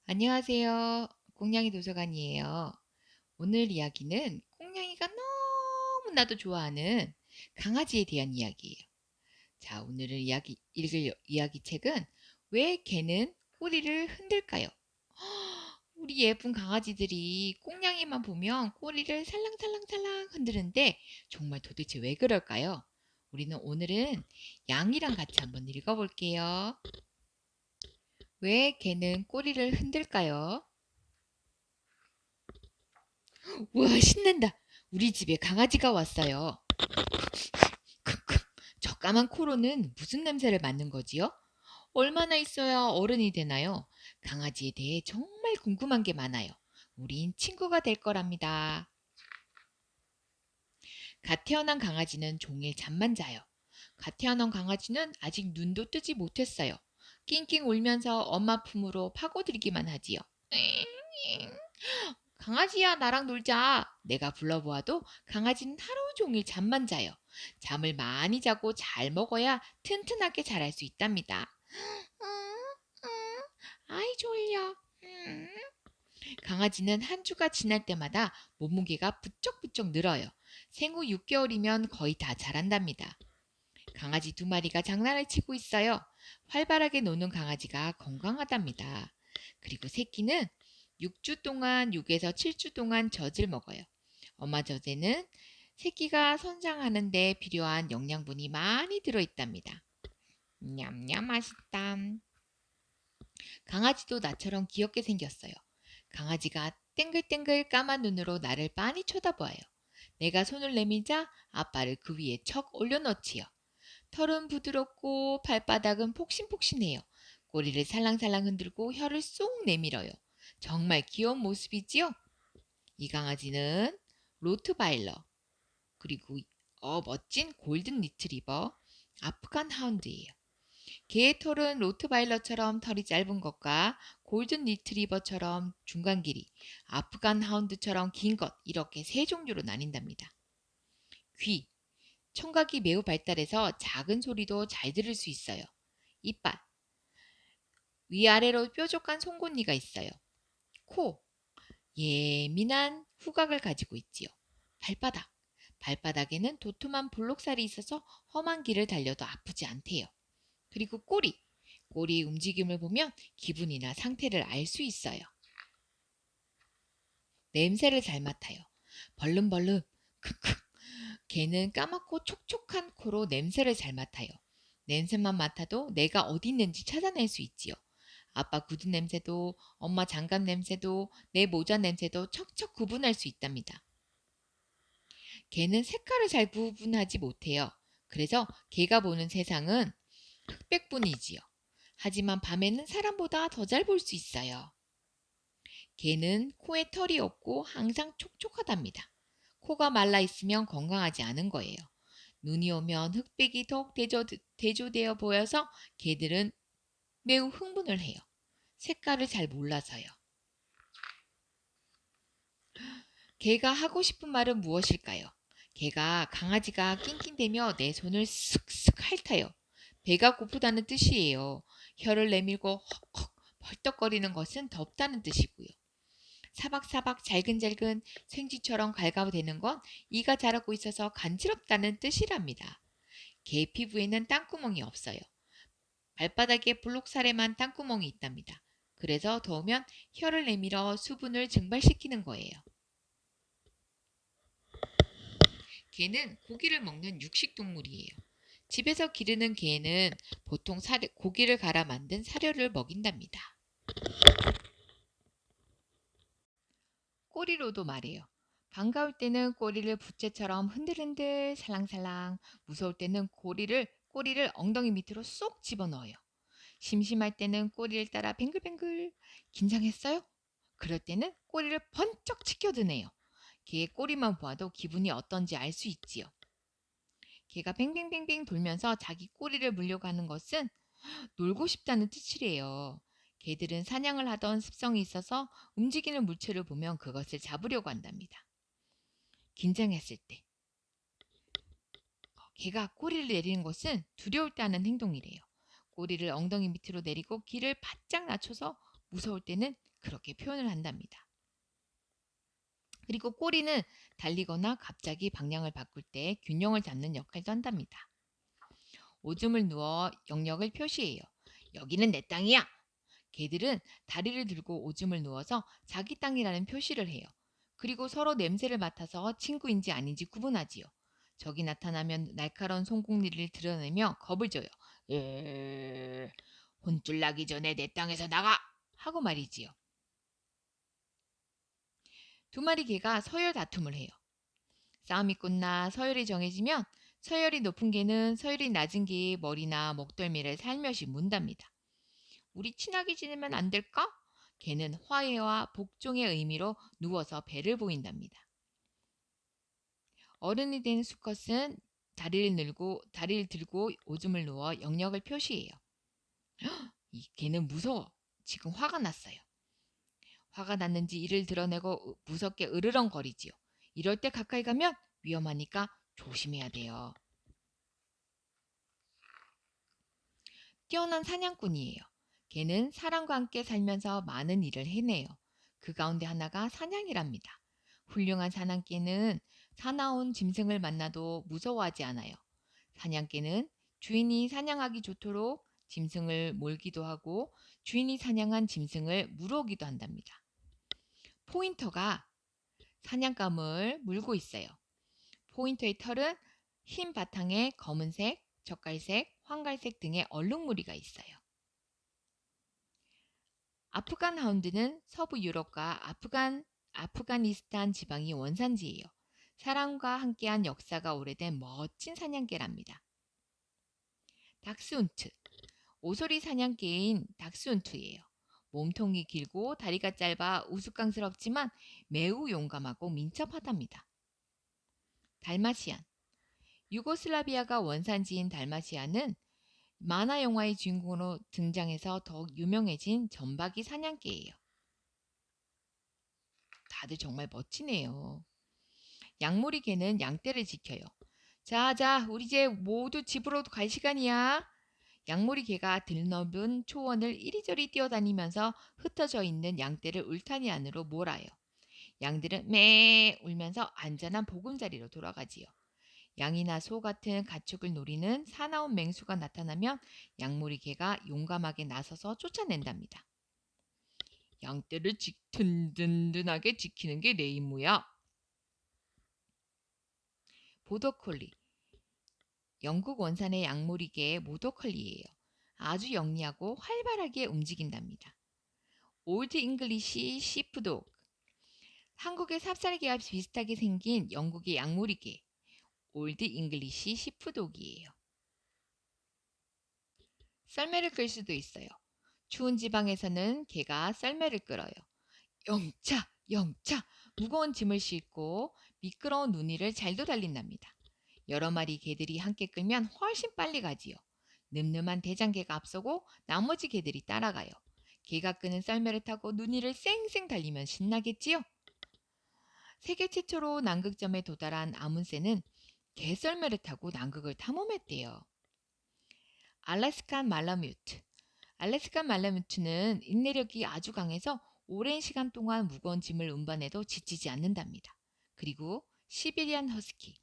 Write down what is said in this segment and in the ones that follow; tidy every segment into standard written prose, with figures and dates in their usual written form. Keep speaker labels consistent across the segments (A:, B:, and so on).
A: 안녕하세요. 꽁냥이 도서관이에요. 오늘 이야기는 꽁냥이가 너무나도 좋아하는 강아지에 대한 이야기예요. 자, 오늘은 읽을 이야기 책은 왜 개는 꼬리를 흔들까요? 우리 예쁜 강아지들이 꽁냥이만 보면 꼬리를 살랑살랑살랑 흔드는데 정말 도대체 왜 그럴까요? 우리는 오늘은 양이랑 같이 한번 읽어볼게요. 왜 개는 꼬리를 흔들까요? 우와, 신난다. 우리 집에 강아지가 왔어요. 크크. 저 까만 코로는 무슨 냄새를 맡는 거지요? 얼마나 있어야 어른이 되나요? 강아지에 대해 정말 궁금한 게 많아요. 우린 친구가 될 거랍니다. 갓 태어난 강아지는 종일 잠만 자요. 갓 태어난 강아지는 아직 눈도 뜨지 못했어요. 낑낑 울면서 엄마 품으로 파고들기만 하지요. 강아지야, 나랑 놀자. 내가 불러보아도 강아지는 하루 종일 잠만 자요. 잠을 많이 자고 잘 먹어야 튼튼하게 자랄 수 있답니다. 아이 졸려. 강아지는 한 주가 지날 때마다 몸무게가 부쩍부쩍 늘어요. 생후 6개월이면 거의 다 자란답니다. 강아지 2마리가 장난을 치고 있어요. 활발하게 노는 강아지가 건강하답니다. 그리고 새끼는 6주 동안 6에서 7주 동안 젖을 먹어요. 엄마 젖에는 새끼가 성장하는 데 필요한 영양분이 많이 들어있답니다. 냠냠 맛있다. 강아지도 나처럼 귀엽게 생겼어요. 강아지가 땡글땡글 까만 눈으로 나를 빤히 쳐다보아요. 내가 손을 내밀자 앞발을 그 위에 척 올려놓지요. 털은 부드럽고 발바닥은 폭신폭신해요. 꼬리를 살랑살랑 흔들고 혀를 쏙 내밀어요. 정말 귀여운 모습이지요? 이 강아지는 로트바일러, 그리고 멋진 골든 리트리버, 아프간 하운드예요. 개의 털은 로트바일러처럼 털이 짧은 것과 골든 리트리버처럼 중간 길이, 아프간 하운드처럼 긴 것, 이렇게 3종류로 나뉜답니다. 귀, 청각이 매우 발달해서 작은 소리도 잘 들을 수 있어요. 이빨, 위아래로 뾰족한 송곳니가 있어요. 코, 예민한 후각을 가지고 있지요. 발바닥, 발바닥에는 도톰한 볼록살이 있어서 험한 길을 달려도 아프지 않대요. 그리고 꼬리, 꼬리의 움직임을 보면 기분이나 상태를 알 수 있어요. 냄새를 잘 맡아요. 벌름벌름, 크크. 개는 까맣고 촉촉한 코로 냄새를 잘 맡아요. 냄새만 맡아도 내가 어디 있는지 찾아낼 수 있지요. 아빠 구두 냄새도, 엄마 장갑 냄새도, 내 모자 냄새도 척척 구분할 수 있답니다. 개는 색깔을 잘 구분하지 못해요. 그래서 개가 보는 세상은 흑백뿐이지요. 하지만 밤에는 사람보다 더 잘 볼 수 있어요. 개는 코에 털이 없고 항상 촉촉하답니다. 코가 말라 있으면 건강하지 않은 거예요. 눈이 오면 흑백이 더욱 대조되어 보여서 개들은 매우 흥분을 해요. 색깔을 잘 몰라서요. 개가 하고 싶은 말은 무엇일까요? 개가 강아지가 낑낑대며 내 손을 쓱쓱 핥아요. 배가 고프다는 뜻이에요. 혀를 내밀고 헉헉 벌떡거리는 것은 덥다는 뜻이고요. 사박사박 잘근잘근 생쥐처럼 갈가대는 건 이가 자라고 있어서 간지럽다는 뜻이랍니다. 개 피부에는 땅구멍이 없어요. 발바닥에 볼록살에만 땅구멍이 있답니다. 그래서 더우면 혀를 내밀어 수분을 증발시키는 거예요. 개는 고기를 먹는 육식동물이에요. 집에서 기르는 개는 보통 고기를 갈아 만든 사료를 먹인답니다. 꼬리로도 말해요. 반가울 때는 꼬리를 부채처럼 흔들흔들 살랑살랑, 무서울 때는 꼬리를 엉덩이 밑으로 쏙 집어넣어요. 심심할 때는 꼬리를 따라 뱅글뱅글. 긴장했어요? 그럴 때는 꼬리를 번쩍 치켜드네요. 개의 꼬리만 보아도 기분이 어떤지 알 수 있지요. 개가 뱅뱅뱅뱅 돌면서 자기 꼬리를 물려고 하는 것은 놀고 싶다는 뜻이래요. 개들은 사냥을 하던 습성이 있어서 움직이는 물체를 보면 그것을 잡으려고 한답니다. 긴장했을 때 개가 꼬리를 내리는 것은 두려울 때 하는 행동이래요. 꼬리를 엉덩이 밑으로 내리고 귀를 바짝 낮춰서 무서울 때는 그렇게 표현을 한답니다. 그리고 꼬리는 달리거나 갑자기 방향을 바꿀 때 균형을 잡는 역할도 한답니다. 오줌을 누워 영역을 표시해요. 여기는 내 땅이야. 개들은 다리를 들고 오줌을 누워서 자기 땅이라는 표시를 해요. 그리고 서로 냄새를 맡아서 친구인지 아닌지 구분하지요. 적이 나타나면 날카로운 손공리를 드러내며 겁을 줘요. 혼쭐 나기 전에 내 땅에서 나가! 하고 말이지요. 두 마리 개가 서열 다툼을 해요. 싸움이 끝나 서열이 정해지면 서열이 높은 개는 서열이 낮은 개의 머리나 목덜미를 살며시 문답니다. 우리 친하게 지내면 안 될까? 개는 화해와 복종의 의미로 누워서 배를 보인답니다. 어른이 된 수컷은 다리를 들고 오줌을 누워 영역을 표시해요. 이 개는 무서워. 지금 화가 났어요. 화가 났는지 이를 드러내고 무섭게 으르렁거리지요. 이럴 때 가까이 가면 위험하니까 조심해야 돼요. 뛰어난 사냥꾼이에요. 개는 사람과 함께 살면서 많은 일을 해내요. 그 가운데 하나가 사냥이랍니다. 훌륭한 사냥개는 사나운 짐승을 만나도 무서워하지 않아요. 사냥개는 주인이 사냥하기 좋도록 짐승을 몰기도 하고 주인이 사냥한 짐승을 물어오기도 한답니다. 포인터가 사냥감을 물고 있어요. 포인터의 털은 흰 바탕에 검은색, 젓갈색, 황갈색 등의 얼룩무늬가 있어요. 아프간 하운드는 서부 유럽과 아프가니스탄 지방이 원산지예요. 사람과 함께한 역사가 오래된 멋진 사냥개랍니다. 닥스훈트, 오소리 사냥개인 닥스훈트예요. 몸통이 길고 다리가 짧아 우스꽝스럽지만 매우 용감하고 민첩하답니다. 달마시안, 유고슬라비아가 원산지인 달마시안은 만화 영화의 주인공으로 등장해서 더욱 유명해진 점박이 사냥개예요. 다들 정말 멋지네요. 양모리 개는 양떼를 지켜요. 자, 우리 이제 모두 집으로 갈 시간이야. 양모리 개가 들넓은 초원을 이리저리 뛰어다니면서 흩어져 있는 양떼를 울타리 안으로 몰아요. 양들은 매 울면서 안전한 보금자리로 돌아가지요. 양이나 소 같은 가축을 노리는 사나운 맹수가 나타나면 양모리 개가 용감하게 나서서 쫓아낸답니다. 양떼를 든든하게 지키는 게 내 임무야. 보더콜리, 영국 원산의 양모리개의 모더컬리예요. 아주 영리하고 활발하게 움직인답니다. 올드 잉글리시 시프독, 한국의 삽살개와 비슷하게 생긴 영국의 양모리개, 올드 잉글리시 시프독이에요. 썰매를 끌 수도 있어요. 추운 지방에서는 개가 썰매를 끌어요. 영차, 무거운 짐을 싣고 미끄러운 눈이를 잘도 달린답니다. 여러 마리 개들이 함께 끌면 훨씬 빨리 가지요. 늠름한 대장개가 앞서고 나머지 개들이 따라가요. 개가 끄는 썰매를 타고 눈이를 쌩쌩 달리면 신나겠지요? 세계 최초로 남극점에 도달한 아문새는 개썰매를 타고 남극을 탐험했대요. 알래스칸 말라뮤트, 알래스칸 말라뮤트는 인내력이 아주 강해서 오랜 시간 동안 무거운 짐을 운반해도 지치지 않는답니다. 그리고 시베리안 허스키,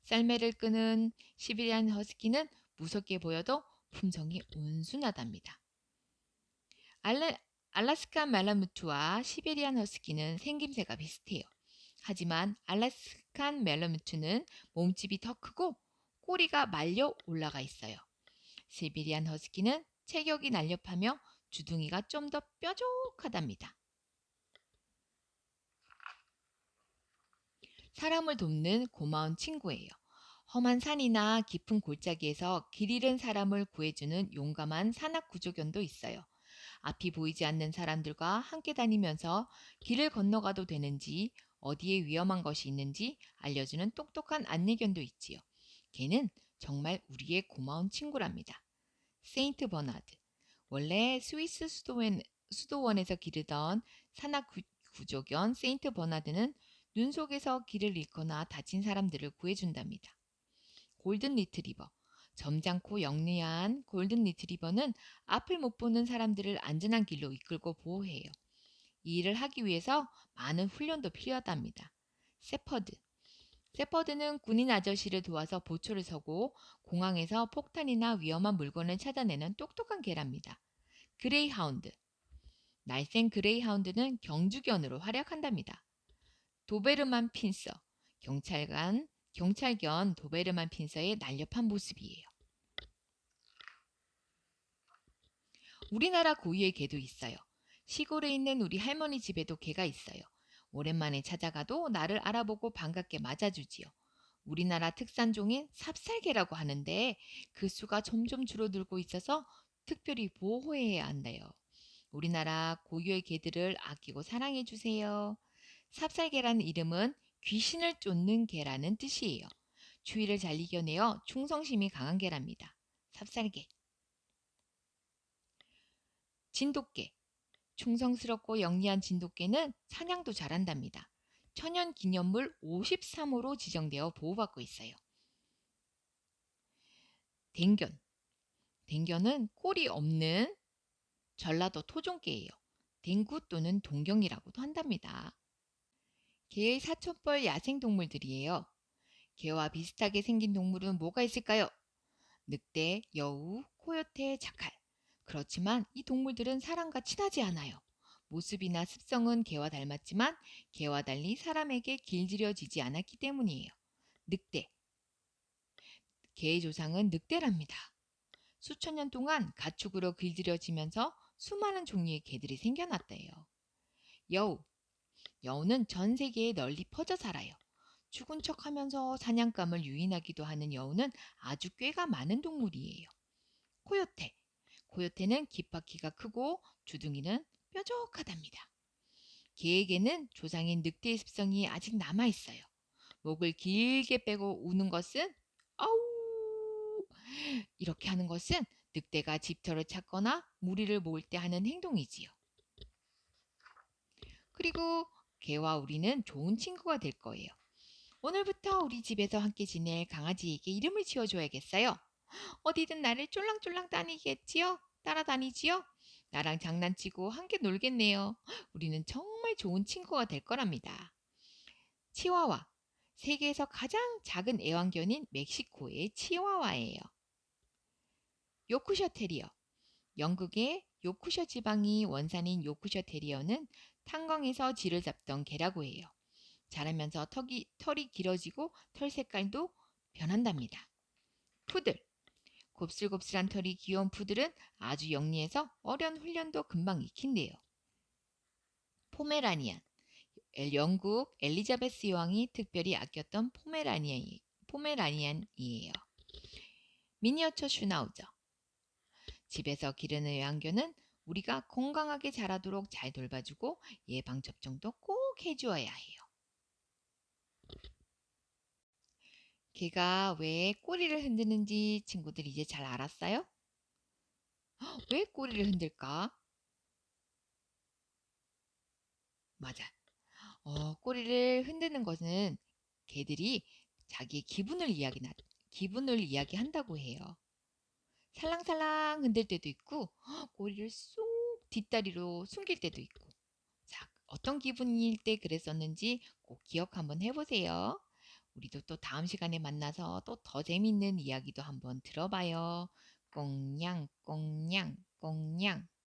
A: 썰매를 끄는 시베리안 허스키는 무섭게 보여도 품성이 온순하답니다. 알래스칸 말라무트와 시베리안 허스키는 생김새가 비슷해요. 하지만 알래스칸 말라무트는 몸집이 더 크고 꼬리가 말려 올라가 있어요. 시베리안 허스키는 체격이 날렵하며 주둥이가 좀 더 뾰족하답니다. 사람을 돕는 고마운 친구예요. 험한 산이나 깊은 골짜기에서 길 잃은 사람을 구해주는 용감한 산악구조견도 있어요. 앞이 보이지 않는 사람들과 함께 다니면서 길을 건너가도 되는지 어디에 위험한 것이 있는지 알려주는 똑똑한 안내견도 있지요. 걔는 정말 우리의 고마운 친구랍니다. 세인트 버나드, 원래 스위스 수도원에서 기르던 산악구조견 세인트 버나드는 눈 속에서 길을 잃거나 다친 사람들을 구해준답니다. 골든 리트리버, 점잖고 영리한 골든 리트리버는 앞을 못 보는 사람들을 안전한 길로 이끌고 보호해요. 이 일을 하기 위해서 많은 훈련도 필요하답니다. 세퍼드. 세퍼드는 군인 아저씨를 도와서 보초를 서고 공항에서 폭탄이나 위험한 물건을 찾아내는 똑똑한 개랍니다. 그레이하운드. 날쌘 그레이하운드는 경주견으로 활약한답니다. 도베르만 핀서. 경찰견 도베르만 핀서의 날렵한 모습이에요. 우리나라 고유의 개도 있어요. 시골에 있는 우리 할머니 집에도 개가 있어요. 오랜만에 찾아가도 나를 알아보고 반갑게 맞아주지요. 우리나라 특산종인 삽살개라고 하는데 그 수가 점점 줄어들고 있어서 특별히 보호해야 한대요. 우리나라 고유의 개들을 아끼고 사랑해 주세요. 삽살개라는 이름은 귀신을 쫓는 개라는 뜻이에요. 추위를 잘 이겨내어 충성심이 강한 개랍니다. 삽살개. 진돗개. 충성스럽고 영리한 진돗개는 사냥도 잘한답니다. 천연기념물 53호로 지정되어 보호받고 있어요. 댕견. 댕견은 꼬리 없는 전라도 토종개예요. 댕구 또는 동경이라고도 한답니다. 개의 사촌뻘 야생동물들이에요. 개와 비슷하게 생긴 동물은 뭐가 있을까요? 늑대, 여우, 코요테, 자칼. 그렇지만 이 동물들은 사람과 친하지 않아요. 모습이나 습성은 개와 닮았지만 개와 달리 사람에게 길들여지지 않았기 때문이에요. 늑대. 개의 조상은 늑대랍니다. 수천 년 동안 가축으로 길들여지면서 수많은 종류의 개들이 생겨났대요. 여우. 여우는 전 세계에 널리 퍼져 살아요. 죽은 척하면서 사냥감을 유인하기도 하는 여우는 아주 꾀가 많은 동물이에요. 코요테. 코요테는 깃바퀴가 크고 주둥이는 뾰족하답니다. 개에게는 조상인 늑대의 습성이 아직 남아있어요. 목을 길게 빼고 우는 것은 아우 이렇게 하는 것은 늑대가 집터를 찾거나 무리를 모을 때 하는 행동이지요. 그리고 개와 우리는 좋은 친구가 될 거예요. 오늘부터 우리 집에서 함께 지낼 강아지에게 이름을 지어줘야겠어요. 어디든 나를 쫄랑쫄랑 따라다니지요? 나랑 장난치고 함께 놀겠네요. 우리는 정말 좋은 친구가 될 거랍니다. 치와와. 세계에서 가장 작은 애완견인 멕시코의 치와와예요. 요크셔 테리어. 영국의 요크셔 지방이 원산인 요크셔 테리어는 탄광에서 쥐를 잡던 개라고 해요. 자라면서 털이 길어지고 털 색깔도 변한답니다. 푸들. 곱슬곱슬한 털이 귀여운 푸들은 아주 영리해서 어려운 훈련도 금방 익힌대요. 포메라니안. 영국 엘리자베스 여왕이 특별히 아꼈던 포메라니안이에요. 미니어처 슈나우저. 집에서 기르는 애완견은 우리가 건강하게 자라도록 잘 돌봐주고 예방접종도 꼭 해주어야 해요. 개가 왜 꼬리를 흔드는지 친구들 이제 잘 알았어요? 왜 꼬리를 흔들까? 맞아. 꼬리를 흔드는 것은 개들이 자기의 기분을 이야기한다고 해요. 살랑살랑 흔들 때도 있고 꼬리를 쏙 뒷다리로 숨길 때도 있고. 자, 어떤 기분일 때 그랬었는지 꼭 기억 한번 해보세요. 우리도 또 다음 시간에 만나서 또 더 재밌는 이야기도 한번 들어봐요. 꽁냥 꽁냥 꽁냥.